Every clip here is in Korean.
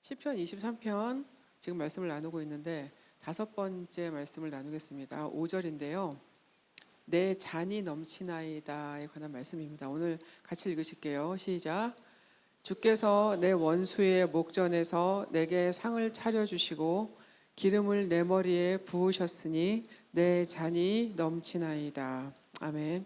시편 23편 지금 말씀을 나누고 있는데 다섯 번째 말씀을 나누겠습니다. 5절인데요. 내 잔이 넘치나이다에 관한 말씀입니다. 오늘 같이 읽으실게요. 시작. 주께서 내 원수의 목전에서 내게 상을 차려주시고 기름을 내 머리에 부으셨으니 내 잔이 넘치나이다. 아멘.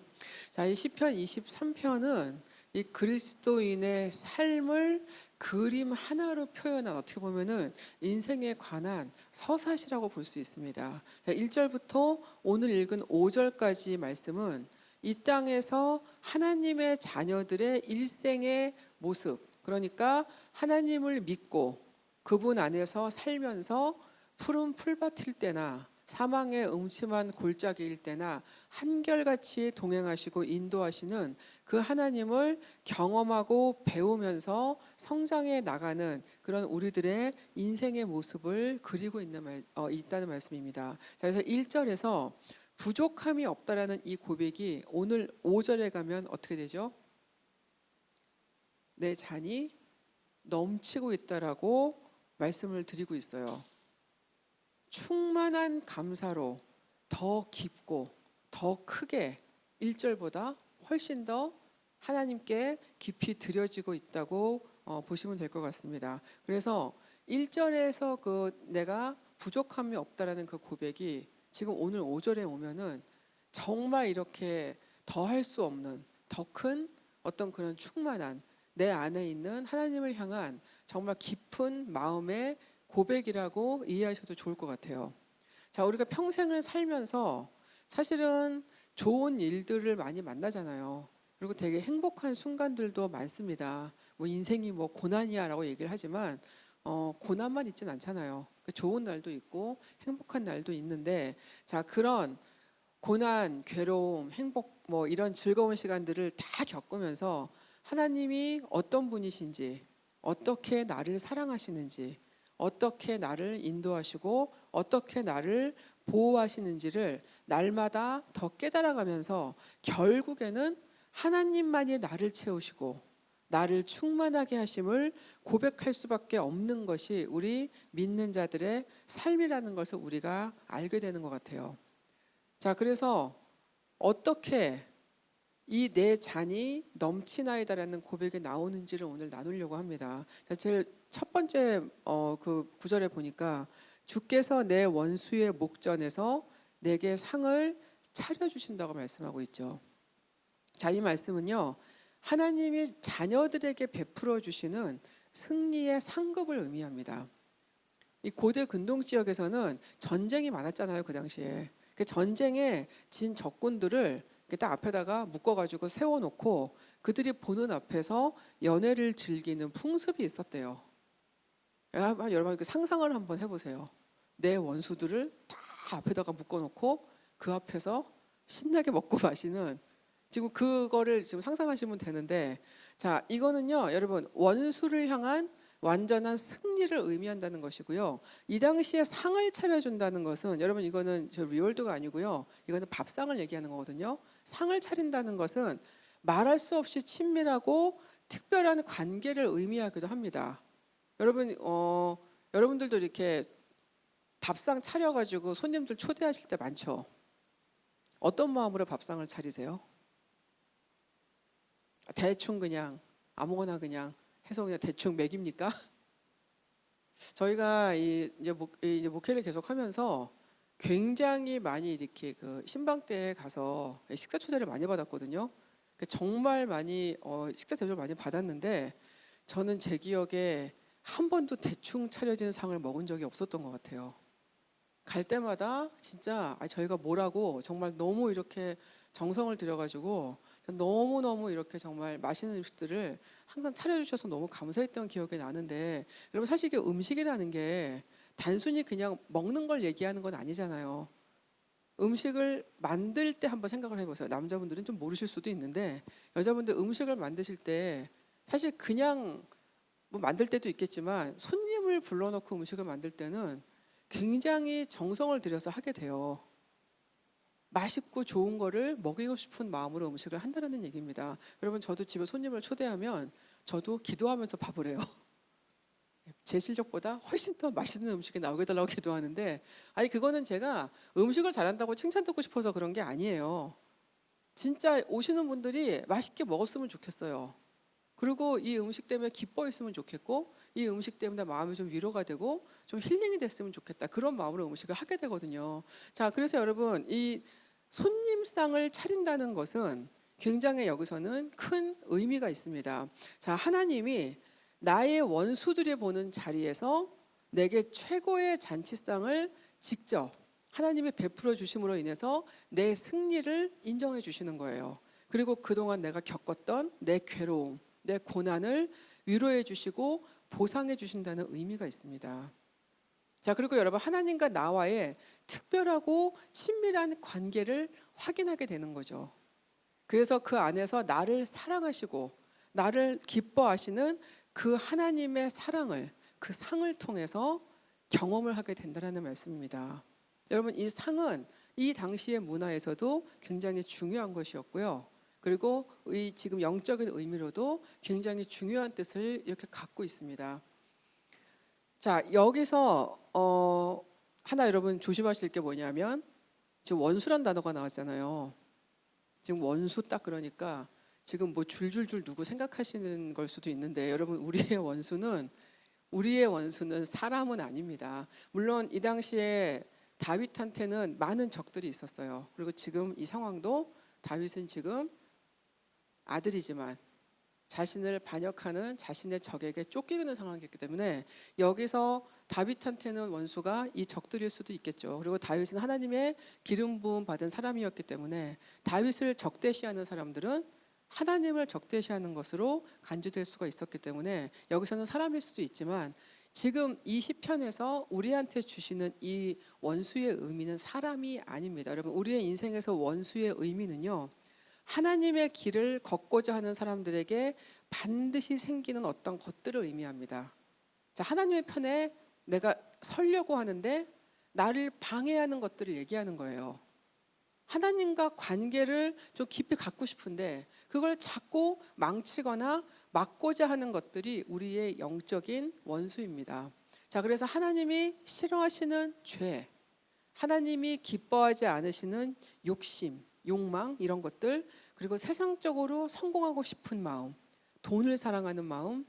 자, 이 시편 23편은 이 그리스도인의 삶을 그림 하나로 표현한, 어떻게 보면은 인생에 관한 서사시라고 볼 수 있습니다. 자, 1절부터 오늘 읽은 5절까지 말씀은 이 땅에서 하나님의 자녀들의 일생의 모습, 그러니까 하나님을 믿고 그분 안에서 살면서 푸른 풀밭일 때나 사망의 음침한 골짜기일 때나 한결같이 동행하시고 인도하시는 그 하나님을 경험하고 배우면서 성장해 나가는 그런 우리들의 인생의 모습을 그리고 있다는 말씀입니다. 자, 그래서 1절에서 부족함이 없다라는 이 고백이 오늘 5절에 가면 어떻게 되죠? 내 잔이 넘치고 있다라고 말씀을 드리고 있어요. 충만한 감사로 더 깊고 더 크게 1절보다 훨씬 더 하나님께 깊이 드려지고 있다고 보시면 될 것 같습니다. 그래서 1절에서 그 내가 부족함이 없다라는 그 고백이 지금 오늘 5절에 오면은 정말 이렇게 더 할 수 없는 더 큰 어떤 그런 충만한 내 안에 있는 하나님을 향한 정말 깊은 마음의 고백이라고 이해하셔도 좋을 것 같아요. 자, 우리가 평생을 살면서 사실은 좋은 일들을 많이 만나잖아요. 그리고 되게 행복한 순간들도 많습니다. 뭐 인생이 뭐 고난이야라고 얘기를 하지만 고난만 있진 않잖아요. 좋은 날도 있고 행복한 날도 있는데, 자, 그런 고난, 괴로움, 행복, 뭐 이런 즐거운 시간들을 다 겪으면서 하나님이 어떤 분이신지, 어떻게 나를 사랑하시는지, 어떻게 나를 인도하시고 어떻게 나를 보호하시는지를 날마다 더 깨달아가면서 결국에는 하나님만이 나를 채우시고 나를 충만하게 하심을 고백할 수밖에 없는 것이 우리 믿는 자들의 삶이라는 것을 우리가 알게 되는 것 같아요. 자, 그래서 어떻게 이 내 잔이 넘치나이다라는 고백이 나오는지를 오늘 나누려고 합니다. 자, 제일 첫 번째 그 구절에 보니까 주께서 내 원수의 목전에서 내게 상을 차려주신다고 말씀하고 있죠. 자, 이 말씀은요, 하나님이 자녀들에게 베풀어 주시는 승리의 상급을 의미합니다. 이 고대 근동 지역에서는 전쟁이 많았잖아요, 그 당시에. 그 전쟁에 진 적군들을 딱 앞에다가 묶어가지고 세워놓고 그들이 보는 앞에서 연회를 즐기는 풍습이 있었대요. 여러분 상상을 한번 해보세요. 내 원수들을 다 앞에다가 묶어놓고 그 앞에서 신나게 먹고 마시는, 지금 그거를 지금 상상하시면 되는데, 자, 이거는요, 여러분 원수를 향한 완전한 승리를 의미한다는 것이고요. 이 당시에 상을 차려준다는 것은, 여러분 이거는 저 리월드가 아니고요, 이거는 밥상을 얘기하는 거거든요. 상을 차린다는 것은 말할 수 없이 친밀하고 특별한 관계를 의미하기도 합니다. 여러분 여러분들도 이렇게 밥상 차려가지고 손님들 초대하실 때 많죠. 어떤 마음으로 밥상을 차리세요? 대충 그냥 아무거나 그냥 해서 그냥 대충 먹입니까? 저희가 이제 목회를 계속하면서 굉장히 많이 이렇게 그 신방 때에 가서 식사 초대를 많이 받았거든요. 정말 많이 식사 대접을 많이 받았는데, 저는 제 기억에 한 번도 대충 차려진 상을 먹은 적이 없었던 것 같아요. 갈 때마다 진짜 저희가 뭐라고 정말 너무 이렇게 정성을 들여가지고 너무너무 이렇게 정말 맛있는 음식들을 항상 차려주셔서 너무 감사했던 기억이 나는데, 여러분 사실 이게 음식이라는 게 단순히 그냥 먹는 걸 얘기하는 건 아니잖아요. 음식을 만들 때 한번 생각을 해보세요. 남자분들은 좀 모르실 수도 있는데, 여자분들 음식을 만드실 때 사실 그냥 뭐 만들 때도 있겠지만 손님을 불러놓고 음식을 만들 때는 굉장히 정성을 들여서 하게 돼요. 맛있고 좋은 거를 먹이고 싶은 마음으로 음식을 한다는 얘기입니다. 여러분, 저도 집에 손님을 초대하면 저도 기도하면서 밥을 해요. 제 실력보다 훨씬 더 맛있는 음식이 나오게 달라고 기도하는데, 아니 그거는 제가 음식을 잘한다고 칭찬 듣고 싶어서 그런 게 아니에요. 진짜 오시는 분들이 맛있게 먹었으면 좋겠어요. 그리고 이 음식 때문에 기뻐했으면 좋겠고, 이 음식 때문에 마음이 좀 위로가 되고 좀 힐링이 됐으면 좋겠다, 그런 마음으로 음식을 하게 되거든요. 자, 그래서 여러분, 이 손님상을 차린다는 것은 굉장히 여기서는 큰 의미가 있습니다. 자, 하나님이 나의 원수들이 보는 자리에서 내게 최고의 잔치상을 직접 하나님이 베풀어 주심으로 인해서 내 승리를 인정해 주시는 거예요. 그리고 그동안 내가 겪었던 내 괴로움, 내 고난을 위로해 주시고 보상해 주신다는 의미가 있습니다. 자, 그리고 여러분, 하나님과 나와의 특별하고 친밀한 관계를 확인하게 되는 거죠. 그래서 그 안에서 나를 사랑하시고 나를 기뻐하시는 그 하나님의 사랑을, 그 상을 통해서 경험을 하게 된다는 말씀입니다. 여러분, 이 상은 이 당시의 문화에서도 굉장히 중요한 것이었고요. 그리고 이 지금 영적인 의미로도 굉장히 중요한 뜻을 이렇게 갖고 있습니다. 자, 여기서 하나 여러분 조심하실 게 뭐냐면, 지금 원수란 단어가 나왔잖아요. 지금 원수 딱 그러니까 지금 뭐 줄줄줄 누구 생각하시는 걸 수도 있는데, 여러분, 우리의 원수는 사람은 아닙니다. 물론 이 당시에 다윗한테는 많은 적들이 있었어요. 그리고 지금 이 상황도 다윗은 지금 아들이지만 자신을 반역하는 자신의 적에게 쫓기는 상황이었기 때문에 여기서 다윗한테는 원수가 이 적들일 수도 있겠죠. 그리고 다윗은 하나님의 기름 부음 받은 사람이었기 때문에 다윗을 적대시하는 사람들은 하나님을 적대시하는 것으로 간주될 수가 있었기 때문에 여기서는 사람일 수도 있지만, 지금 이 시편에서 우리한테 주시는 이 원수의 의미는 사람이 아닙니다. 여러분, 우리의 인생에서 원수의 의미는요, 하나님의 길을 걷고자 하는 사람들에게 반드시 생기는 어떤 것들을 의미합니다. 자, 하나님의 편에 내가 서려고 하는데 나를 방해하는 것들을 얘기하는 거예요. 하나님과 관계를 좀 깊이 갖고 싶은데 그걸 자꾸 망치거나 막고자 하는 것들이 우리의 영적인 원수입니다. 자, 그래서 하나님이 싫어하시는 죄, 하나님이 기뻐하지 않으시는 욕심, 욕망, 이런 것들, 그리고 세상적으로 성공하고 싶은 마음, 돈을 사랑하는 마음,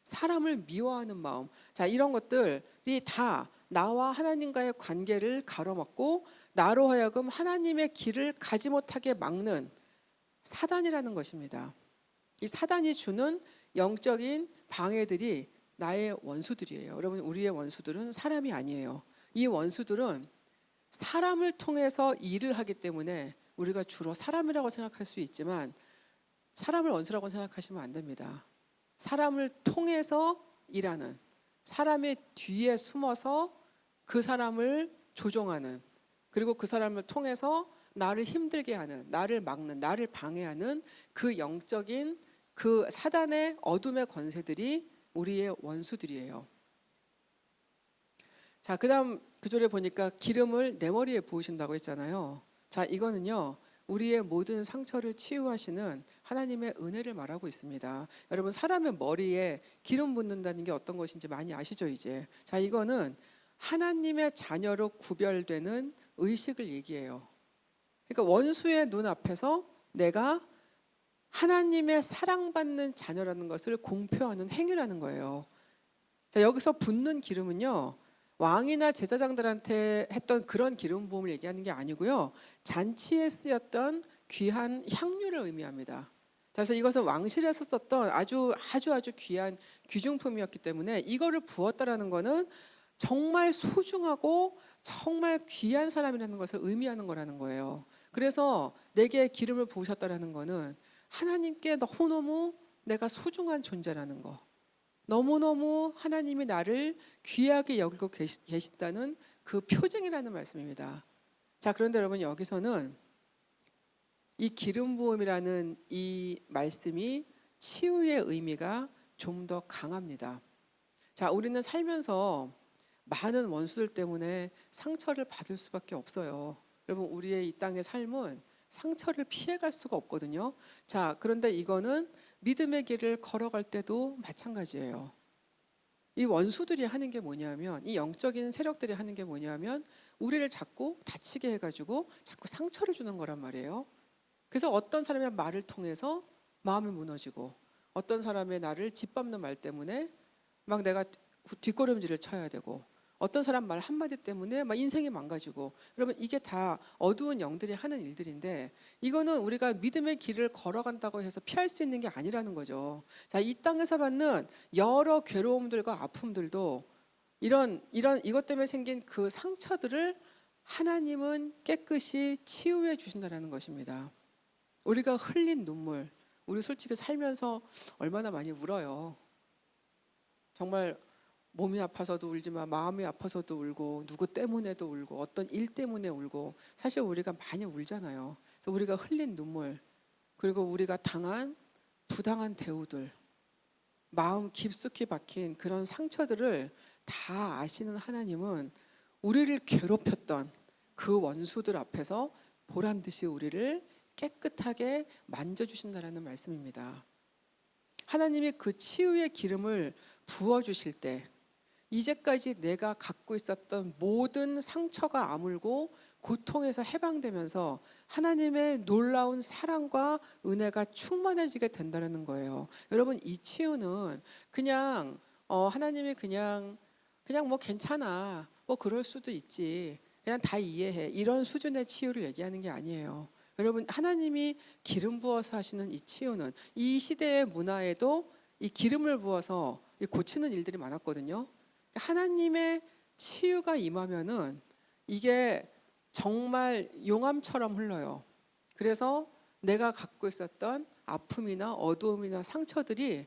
사람을 미워하는 마음, 자, 이런 것들이 다 나와 하나님과의 관계를 가로막고 나로 하여금 하나님의 길을 가지 못하게 막는 사단이라는 것입니다. 이 사단이 주는 영적인 방해들이 나의 원수들이에요. 여러분, 우리의 원수들은 사람이 아니에요. 이 원수들은 사람을 통해서 일을 하기 때문에 우리가 주로 사람이라고 생각할 수 있지만, 사람을 원수라고 생각하시면 안 됩니다. 사람을 통해서 일하는, 사람의 뒤에 숨어서 그 사람을 조종하는, 그리고 그 사람을 통해서 나를 힘들게 하는, 나를 막는, 나를 방해하는 그 영적인 그 사단의 어둠의 권세들이 우리의 원수들이에요. 자, 그다음 구절에 보니까 기름을 내 머리에 부으신다고 했잖아요. 자, 이거는요, 우리의 모든 상처를 치유하시는 하나님의 은혜를 말하고 있습니다. 여러분, 사람의 머리에 기름 붓는다는 게 어떤 것인지 많이 아시죠, 이제? 자, 이거는 하나님의 자녀로 구별되는 의식을 얘기해요. 그러니까 원수의 눈 앞에서 내가 하나님의 사랑받는 자녀라는 것을 공표하는 행위라는 거예요. 자, 여기서 붓는 기름은요, 왕이나 제사장들한테 했던 그런 기름 부음을 얘기하는 게 아니고요, 잔치에 쓰였던 귀한 향료를 의미합니다. 그래서 이것은 왕실에서 썼던 아주 귀한 귀중품이었기 때문에 이거를 부었다라는 것은 정말 소중하고 정말 귀한 사람이라는 것을 의미하는 거라는 거예요. 그래서 내게 기름을 부으셨다라는 것은 하나님께 너무너무 내가 소중한 존재라는 거, 너무너무 하나님이 나를 귀하게 여기고 계신다는 그 표징이라는 말씀입니다. 자, 그런데 여러분, 여기서는 이 기름 부음이라는 이 말씀이 치유의 의미가 좀 더 강합니다. 자, 우리는 살면서 많은 원수들 때문에 상처를 받을 수밖에 없어요. 여러분, 우리의 이 땅의 삶은 상처를 피해갈 수가 없거든요. 자, 그런데 이거는 믿음의 길을 걸어갈 때도 마찬가지예요. 이 원수들이 하는 게 뭐냐면, 이 영적인 세력들이 하는 게 뭐냐면 우리를 자꾸 다치게 해가지고 자꾸 상처를 주는 거란 말이에요. 그래서 어떤 사람의 말을 통해서 마음이 무너지고, 어떤 사람의 나를 짓밟는 말 때문에 막 내가 뒷걸음질을 쳐야 되고, 어떤 사람 말 한마디 때문에 막 인생이 망가지고. 여러분, 이게 다 어두운 영들이 하는 일들인데, 이거는 우리가 믿음의 길을 걸어간다고 해서 피할 수 있는 게 아니라는 거죠. 자, 이 땅에서 받는 여러 괴로움들과 아픔들도 이것 때문에 생긴 그 상처들을 하나님은 깨끗이 치유해 주신다는 것입니다. 우리가 흘린 눈물, 우리 솔직히 살면서 얼마나 많이 울어요. 정말 몸이 아파서도 울지만 마음이 아파서도 울고, 누구 때문에도 울고, 어떤 일 때문에 울고, 사실 우리가 많이 울잖아요. 그래서 우리가 흘린 눈물, 그리고 우리가 당한 부당한 대우들, 마음 깊숙이 박힌 그런 상처들을 다 아시는 하나님은 우리를 괴롭혔던 그 원수들 앞에서 보란 듯이 우리를 깨끗하게 만져주신다라는 말씀입니다. 하나님이 그 치유의 기름을 부어주실 때, 이제까지 내가 갖고 있었던 모든 상처가 아물고 고통에서 해방되면서 하나님의 놀라운 사랑과 은혜가 충만해지게 된다는 거예요. 여러분, 이 치유는 그냥 하나님이 그냥 뭐 괜찮아, 뭐 그럴 수도 있지, 그냥 다 이해해, 이런 수준의 치유를 얘기하는 게 아니에요. 여러분, 하나님이 기름 부어서 하시는 이 치유는, 이 시대의 문화에도 이 기름을 부어서 고치는 일들이 많았거든요. 하나님의 치유가 임하면은 이게 정말 용암처럼 흘러요. 그래서 내가 갖고 있었던 아픔이나 어두움이나 상처들이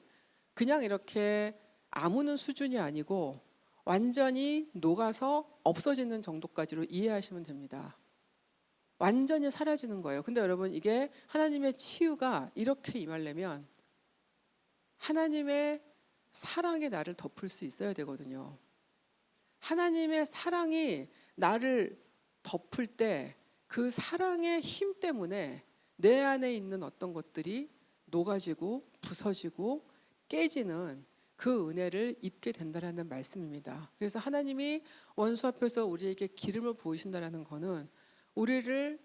그냥 이렇게 아무는 수준이 아니고 완전히 녹아서 없어지는 정도까지로 이해하시면 됩니다. 완전히 사라지는 거예요. 근데 여러분, 이게 하나님의 치유가 이렇게 임하려면 하나님의 사랑이 나를 덮을 수 있어야 되거든요. 하나님의 사랑이 나를 덮을 때 그 사랑의 힘 때문에 내 안에 있는 어떤 것들이 녹아지고 부서지고 깨지는 그 은혜를 입게 된다라는 말씀입니다. 그래서 하나님이 원수 앞에서 우리에게 기름을 부으신다라는 것은 우리를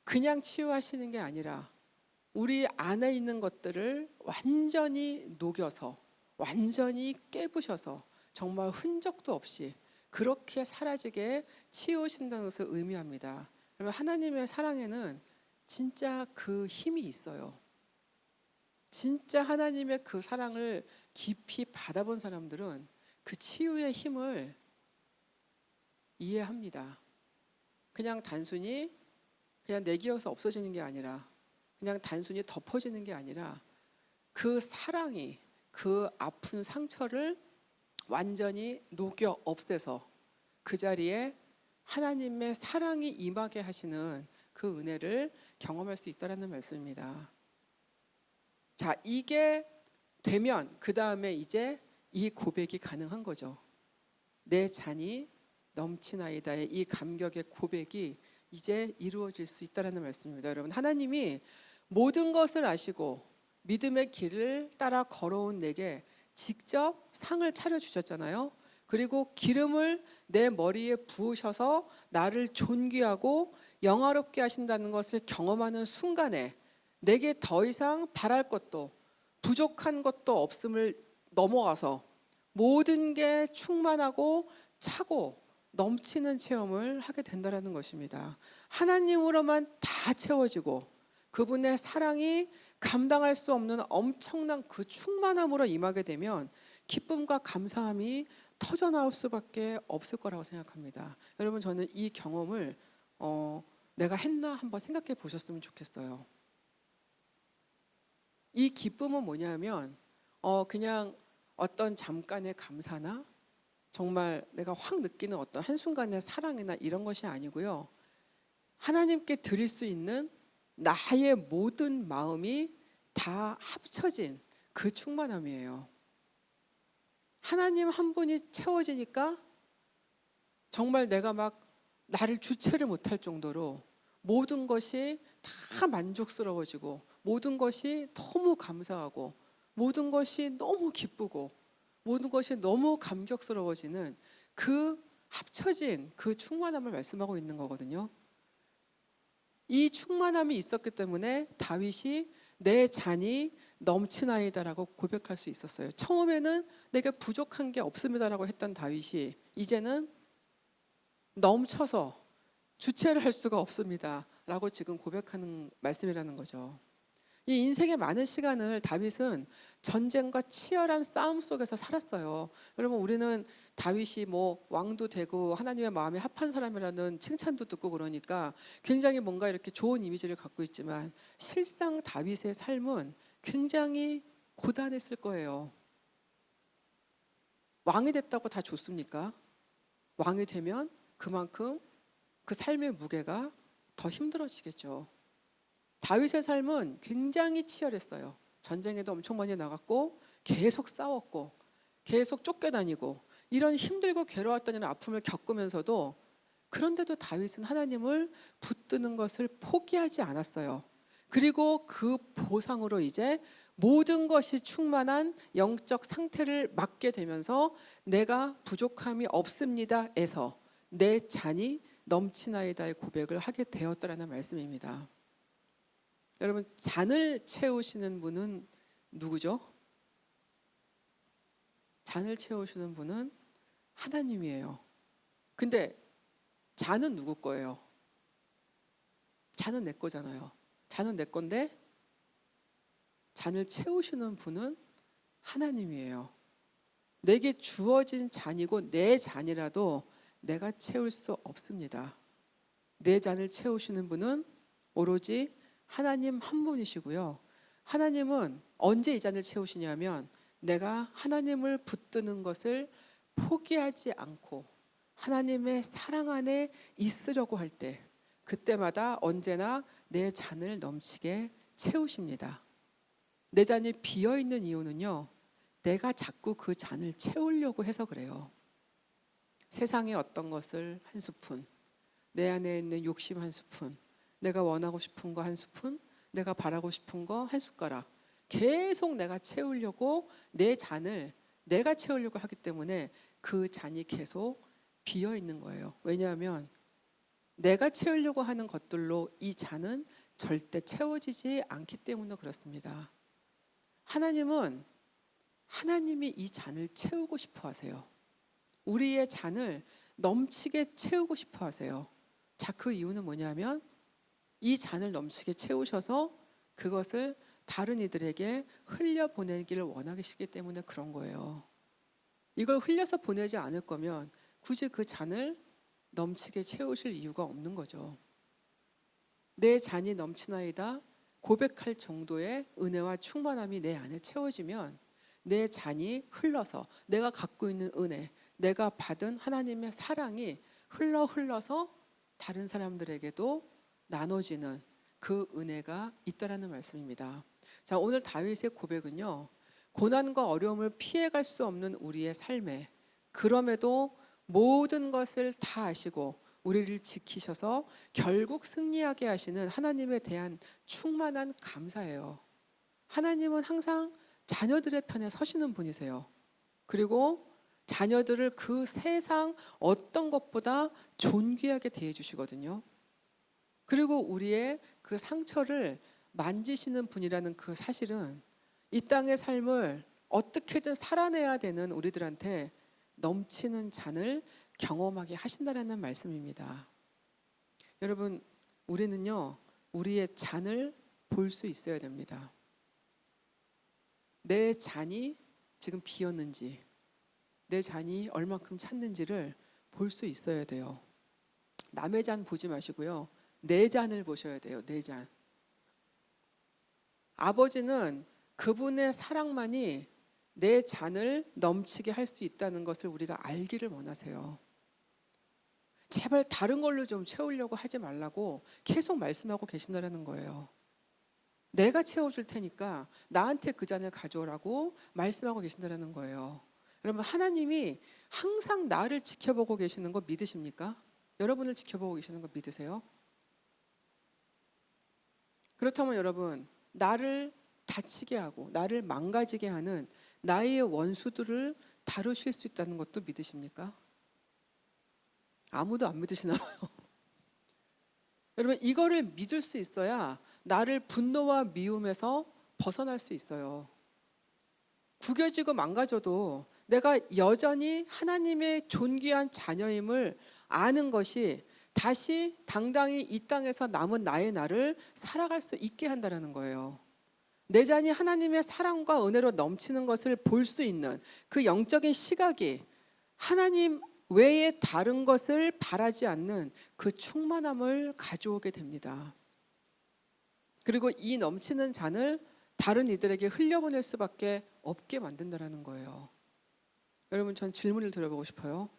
그냥 치유하시는 게 아니라 우리 안에 있는 것들을 완전히 녹여서, 완전히 깨부셔서 정말 흔적도 없이 그렇게 사라지게 치우신다는 것을 의미합니다. 그러면 하나님의 사랑에는 진짜 그 힘이 있어요. 진짜 하나님의 그 사랑을 깊이 받아본 사람들은 그 치유의 힘을 이해합니다. 그냥 단순히 그냥 내 기억에서 없어지는 게 아니라, 그냥 단순히 덮어지는 게 아니라 그 사랑이 그 아픈 상처를 완전히 녹여 없애서 그 자리에 하나님의 사랑이 임하게 하시는 그 은혜를 경험할 수 있다라는 말씀입니다. 자, 이게 되면 그 다음에 이제 이 고백이 가능한 거죠. 내 잔이 넘치나이다의 이 감격의 고백이 이제 이루어질 수 있다라는 말씀입니다. 여러분, 하나님이 모든 것을 아시고 믿음의 길을 따라 걸어온 내게 직접 상을 차려주셨잖아요. 그리고 기름을 내 머리에 부으셔서 나를 존귀하고 영화롭게 하신다는 것을 경험하는 순간에 내게 더 이상 바랄 것도 부족한 것도 없음을 넘어가서 모든 게 충만하고 차고 넘치는 체험을 하게 된다는 것입니다. 하나님으로만 다 채워지고 그분의 사랑이 감당할 수 없는 엄청난 그 충만함으로 임하게 되면 기쁨과 감사함이 터져나올 수밖에 없을 거라고 생각합니다. 여러분, 저는 이 경험을 내가 했나 한번 생각해 보셨으면 좋겠어요. 이 기쁨은 뭐냐면 그냥 어떤 잠깐의 감사나 정말 내가 확 느끼는 어떤 한순간의 사랑이나 이런 것이 아니고요. 하나님께 드릴 수 있는 나의 모든 마음이 다 합쳐진 그 충만함이에요. 하나님 한 분이 채워지니까 정말 내가 막 나를 주체를 못할 정도로 모든 것이 다 만족스러워지고 모든 것이 너무 감사하고 모든 것이 너무 기쁘고 모든 것이 너무 감격스러워지는 그 합쳐진 그 충만함을 말씀하고 있는 거거든요. 이 충만함이 있었기 때문에 다윗이 내 잔이 넘치나이다라고 고백할 수 있었어요. 처음에는 내게 부족한 게 없습니다라고 했던 다윗이 이제는 넘쳐서 주체를 할 수가 없습니다라고 지금 고백하는 말씀이라는 거죠. 이 인생의 많은 시간을 다윗은 전쟁과 치열한 싸움 속에서 살았어요. 여러분, 우리는 다윗이 뭐 왕도 되고 하나님의 마음에 합한 사람이라는 칭찬도 듣고 그러니까 굉장히 뭔가 이렇게 좋은 이미지를 갖고 있지만 실상 다윗의 삶은 굉장히 고단했을 거예요. 왕이 됐다고 다 좋습니까? 왕이 되면 그만큼 그 삶의 무게가 더 힘들어지겠죠. 다윗의 삶은 굉장히 치열했어요. 전쟁에도 엄청 많이 나갔고 계속 싸웠고 계속 쫓겨다니고 이런 힘들고 괴로웠던 이런 아픔을 겪으면서도 그런데도 다윗은 하나님을 붙드는 것을 포기하지 않았어요. 그리고 그 보상으로 이제 모든 것이 충만한 영적 상태를 맞게 되면서 내가 부족함이 없습니다에서 내 잔이 넘치나이다의 고백을 하게 되었다라는 말씀입니다. 여러분, 잔을 채우시는 분은 누구죠? 잔을 채우시는 분은 하나님이에요. 근데 잔은 누구 거예요? 잔은 내 거잖아요. 잔은 내 건데 잔을 채우시는 분은 하나님이에요. 내게 주어진 잔이고 내 잔이라도 내가 채울 수 없습니다. 내 잔을 채우시는 분은 오로지 하나님 한 분이시고요. 하나님은 언제 이 잔을 채우시냐면 내가 하나님을 붙드는 것을 포기하지 않고 하나님의 사랑 안에 있으려고 할 때 그때마다 언제나 내 잔을 넘치게 채우십니다. 내 잔이 비어 있는 이유는요. 내가 자꾸 그 잔을 채우려고 해서 그래요. 세상의 어떤 것을 한 스푼, 내 안에 있는 욕심 한 스푼, 내가 원하고 싶은 거 한 스푼, 내가 바라고 싶은 거 한 숟가락 계속 내가 채우려고 내 잔을 내가 채우려고 하기 때문에 그 잔이 계속 비어 있는 거예요. 왜냐하면 내가 채우려고 하는 것들로 이 잔은 절대 채워지지 않기 때문에 그렇습니다. 하나님은 하나님이 이 잔을 채우고 싶어 하세요. 우리의 잔을 넘치게 채우고 싶어 하세요. 자, 그 이유는 뭐냐면 이 잔을 넘치게 채우셔서 그것을 다른 이들에게 흘려보내기를 원하시기 때문에 그런 거예요. 이걸 흘려서 보내지 않을 거면 굳이 그 잔을 넘치게 채우실 이유가 없는 거죠. 내 잔이 넘치나이다 고백할 정도의 은혜와 충만함이 내 안에 채워지면 내 잔이 흘러서 내가 갖고 있는 은혜, 내가 받은 하나님의 사랑이 흘러서 다른 사람들에게도 나눠지는 그 은혜가 있다라는 말씀입니다. 자, 오늘 다윗의 고백은요. 고난과 어려움을 피해갈 수 없는 우리의 삶에 그럼에도 모든 것을 다 아시고 우리를 지키셔서 결국 승리하게 하시는 하나님에 대한 충만한 감사예요. 하나님은 항상 자녀들의 편에 서시는 분이세요. 그리고 자녀들을 그 세상 어떤 것보다 존귀하게 대해 주시거든요. 그리고 우리의 그 상처를 만지시는 분이라는 그 사실은 이 땅의 삶을 어떻게든 살아내야 되는 우리들한테 넘치는 잔을 경험하게 하신다라는 말씀입니다. 여러분, 우리는요, 우리의 잔을 볼 수 있어야 됩니다. 내 잔이 지금 비었는지, 내 잔이 얼만큼 찼는지를 볼 수 있어야 돼요. 남의 잔 보지 마시고요. 내 잔을 보셔야 돼요. 내 잔. 아버지는 그분의 사랑만이 내 잔을 넘치게 할 수 있다는 것을 우리가 알기를 원하세요. 제발 다른 걸로 좀 채우려고 하지 말라고 계속 말씀하고 계신다는 거예요. 내가 채워줄 테니까 나한테 그 잔을 가져오라고 말씀하고 계신다는 거예요. 여러분, 하나님이 항상 나를 지켜보고 계시는 거 믿으십니까? 여러분을 지켜보고 계시는 거 믿으세요? 그렇다면 여러분, 나를 다치게 하고 나를 망가지게 하는 나의 원수들을 다루실 수 있다는 것도 믿으십니까? 아무도 안 믿으시나 봐요. 여러분, 이거를 믿을 수 있어야 나를 분노와 미움에서 벗어날 수 있어요. 구겨지고 망가져도 내가 여전히 하나님의 존귀한 자녀임을 아는 것이 다시 당당히 이 땅에서 남은 나의 날을 살아갈 수 있게 한다는 거예요. 내 자녀이 하나님의 사랑과 은혜로 넘치는 것을 볼 수 있는 그 영적인 시각이 하나님 외에 다른 것을 바라지 않는 그 충만함을 가져오게 됩니다. 그리고 이 넘치는 잔을 다른 이들에게 흘려보낼 수밖에 없게 만든다는 거예요. 여러분, 전 질문을 드려보고 싶어요.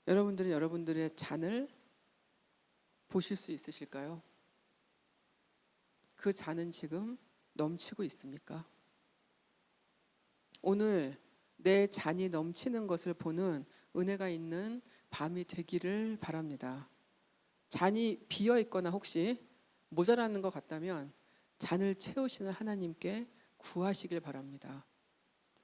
여러분들은 여러분들의 잔을 보실 수 있으실까요? 그 잔은 지금 넘치고 있습니까? 오늘 내 잔이 넘치는 것을 보는 은혜가 있는 밤이 되기를 바랍니다. 잔이 비어 있거나 혹시 모자라는 것 같다면 잔을 채우시는 하나님께 구하시길 바랍니다.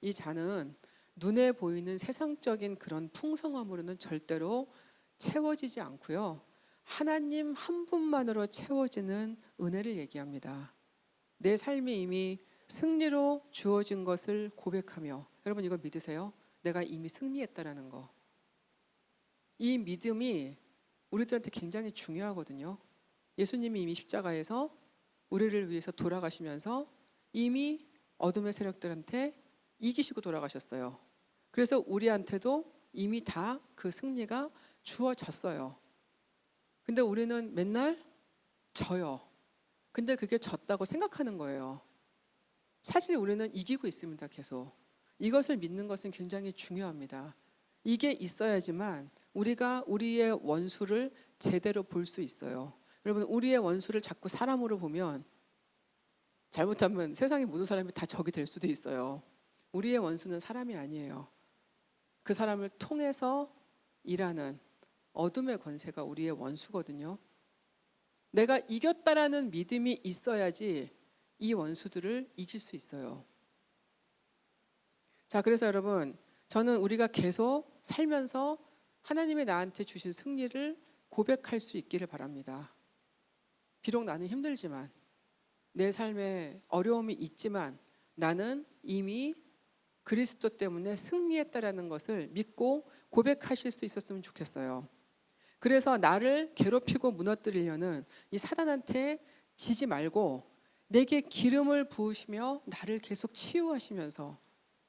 이 잔은 눈에 보이는 세상적인 그런 풍성함으로는 절대로 채워지지 않고요. 하나님 한 분만으로 채워지는 은혜를 얘기합니다. 내 삶이 이미 승리로 주어진 것을 고백하며, 여러분 이거 믿으세요? 내가 이미 승리했다라는 거. 이 믿음이 우리들한테 굉장히 중요하거든요. 예수님이 이미 십자가에서 우리를 위해서 돌아가시면서 이미 어둠의 세력들한테 이기시고 돌아가셨어요. 그래서 우리한테도 이미 다 그 승리가 주어졌어요. 근데 우리는 맨날 져요. 근데 그게 졌다고 생각하는 거예요. 사실 우리는 이기고 있습니다. 계속. 이것을 믿는 것은 굉장히 중요합니다. 이게 있어야지만 우리가 우리의 원수를 제대로 볼 수 있어요. 여러분, 우리의 원수를 자꾸 사람으로 보면 잘못하면 세상의 모든 사람이 다 적이 될 수도 있어요. 우리의 원수는 사람이 아니에요. 그 사람을 통해서 일하는 어둠의 권세가 우리의 원수거든요. 내가 이겼다라는 믿음이 있어야지 이 원수들을 이길 수 있어요. 자, 그래서 여러분, 저는 우리가 계속 살면서 하나님이 나한테 주신 승리를 고백할 수 있기를 바랍니다. 비록 나는 힘들지만, 내 삶에 어려움이 있지만 나는 이미 그리스도 때문에 승리했다라는 것을 믿고 고백하실 수 있었으면 좋겠어요. 그래서 나를 괴롭히고 무너뜨리려는 이 사단한테 지지 말고 내게 기름을 부으시며 나를 계속 치유하시면서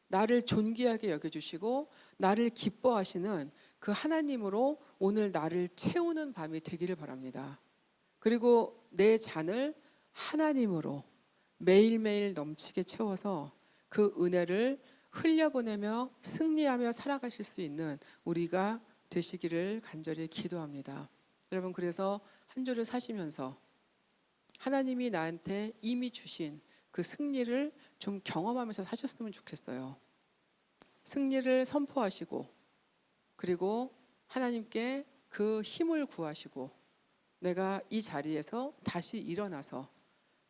나를 존귀하게 여겨주시고 나를 기뻐하시는 그 하나님으로 오늘 나를 채우는 밤이 되기를 바랍니다. 그리고 내 잔을 하나님으로 매일매일 넘치게 채워서 그 은혜를 흘려보내며 승리하며 살아가실 수 있는 우리가 되시기를 간절히 기도합니다. 여러분, 그래서 한 주를 사시면서 하나님이 나한테 이미 주신 그 승리를 좀 경험하면서 사셨으면 좋겠어요. 승리를 선포하시고, 그리고 하나님께 그 힘을 구하시고, 내가 이 자리에서 다시 일어나서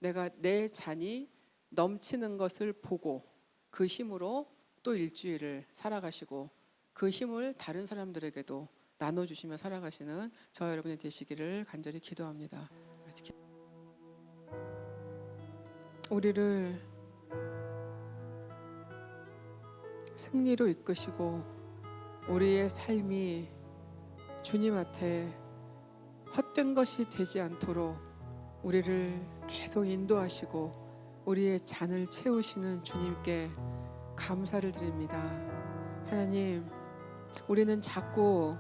내가 내 잔이 넘치는 것을 보고 그 힘으로 또 일주일을 살아가시고 그 힘을 다른 사람들에게도 나눠주시며 살아가시는 저와 여러분이 되시기를 간절히 기도합니다. 우리를 승리로 이끄시고 우리의 삶이 주님한테 헛된 것이 되지 않도록 우리를 계속 인도하시고 우리의 잔을 채우시는 주님께 감사를 드립니다. 하나님, 우리는 자꾸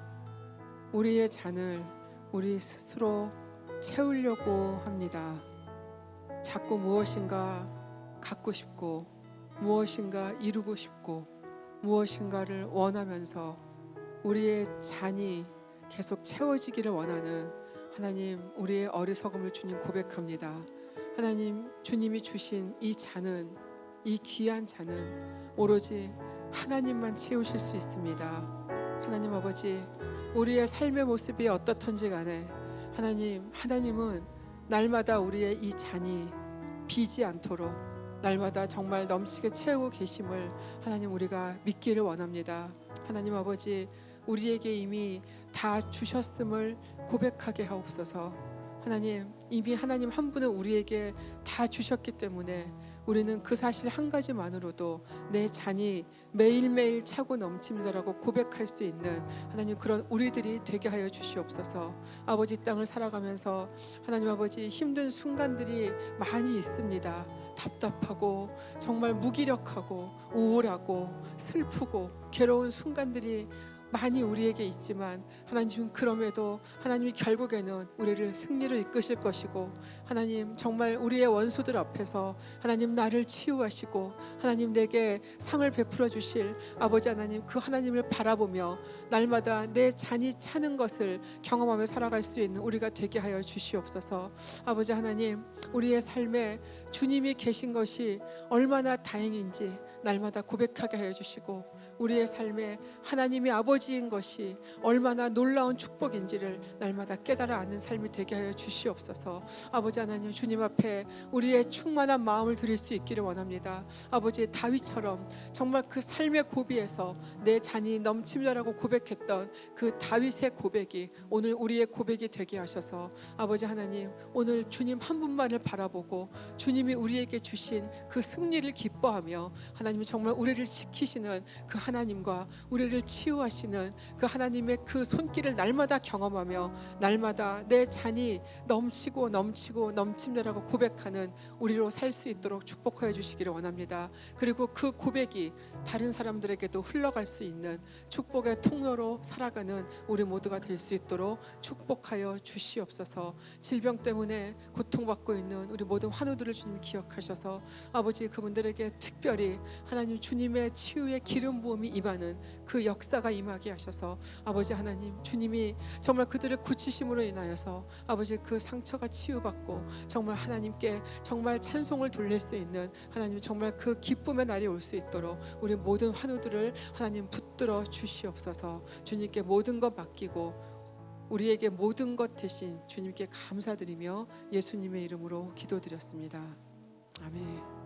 우리의 잔을 우리 스스로 채우려고 합니다. 자꾸 무엇인가 갖고 싶고 무엇인가 이루고 싶고 무엇인가를 원하면서 우리의 잔이 계속 채워지기를 원하는 하나님, 우리의 어리석음을 주님 고백합니다. 하나님, 주님이 주신 이 잔은, 이 귀한 잔은 오로지 하나님만 채우실 수 있습니다. 하나님 아버지, 우리의 삶의 모습이 어떻든지 간에 하나님은 날마다 우리의 이 잔이 비지 않도록 날마다 정말 넘치게 채우고 계심을 하나님 우리가 믿기를 원합니다. 하나님 아버지, 우리에게 이미 다 주셨음을 고백하게 하옵소서. 하나님, 이미 하나님 한 분은 우리에게 다 주셨기 때문에 우리는 그 사실 한 가지만으로도 내 잔이 매일매일 차고 넘칩니다라고 고백할 수 있는 하나님 그런 우리들이 되게 하여 주시옵소서. 아버지, 땅을 살아가면서 하나님 아버지, 힘든 순간들이 많이 있습니다. 답답하고 정말 무기력하고 우울하고 슬프고 괴로운 순간들이 많이 우리에게 있지만 하나님, 그럼에도 하나님이 결국에는 우리를 승리로 이끄실 것이고, 하나님 정말 우리의 원수들 앞에서 하나님 나를 치유하시고 하나님 내게 상을 베풀어 주실 아버지 하나님, 그 하나님을 바라보며 날마다 내 잔이 차는 것을 경험하며 살아갈 수 있는 우리가 되게 하여 주시옵소서. 아버지 하나님, 우리의 삶에 주님이 계신 것이 얼마나 다행인지 날마다 고백하게 하여 주시고, 우리의 삶에 하나님이 아버지인 것이 얼마나 놀라운 축복인지를 날마다 깨달아 아는 삶이 되게 하여 주시옵소서. 아버지 하나님, 주님 앞에 우리의 충만한 마음을 드릴 수 있기를 원합니다. 아버지, 다윗처럼 정말 그 삶의 고비에서 내 잔이 넘칩니다라고 고백했던 그 다윗의 고백이 오늘 우리의 고백이 되게 하셔서 아버지 하나님, 오늘 주님 한 분만을 바라보고 주님이 우리에게 주신 그 승리를 기뻐하며 하나님이 정말 우리를 지키시는 그 하나님과 우리를 치유하시는 그 하나님의 그 손길을 날마다 경험하며 날마다 내 잔이 넘치고 넘치고 넘칩니다라고 고백하는 우리로 살 수 있도록 축복하여 주시기를 원합니다. 그리고 그 고백이 다른 사람들에게도 흘러갈 수 있는 축복의 통로로 살아가는 우리 모두가 될 수 있도록 축복하여 주시옵소서. 질병 때문에 고통받고 있는 우리 모든 환우들을 주님 기억하셔서 아버지, 그분들에게 특별히 하나님 주님의 치유의 기름 부음이 임하는 그 역사가 임하게 하셔서 아버지 하나님, 주님이 정말 그들을 고치심으로 인하여서 아버지 그 상처가 치유받고 정말 하나님께 정말 찬송을 돌릴 수 있는 하나님 정말 그 기쁨의 날이 올 수 있도록 우리 모든 환우들을 하나님 붙들어 주시옵소서. 주님께 모든 것 맡기고 우리에게 모든 것 대신 주님께 감사드리며 예수님의 이름으로 기도드렸습니다. 아멘.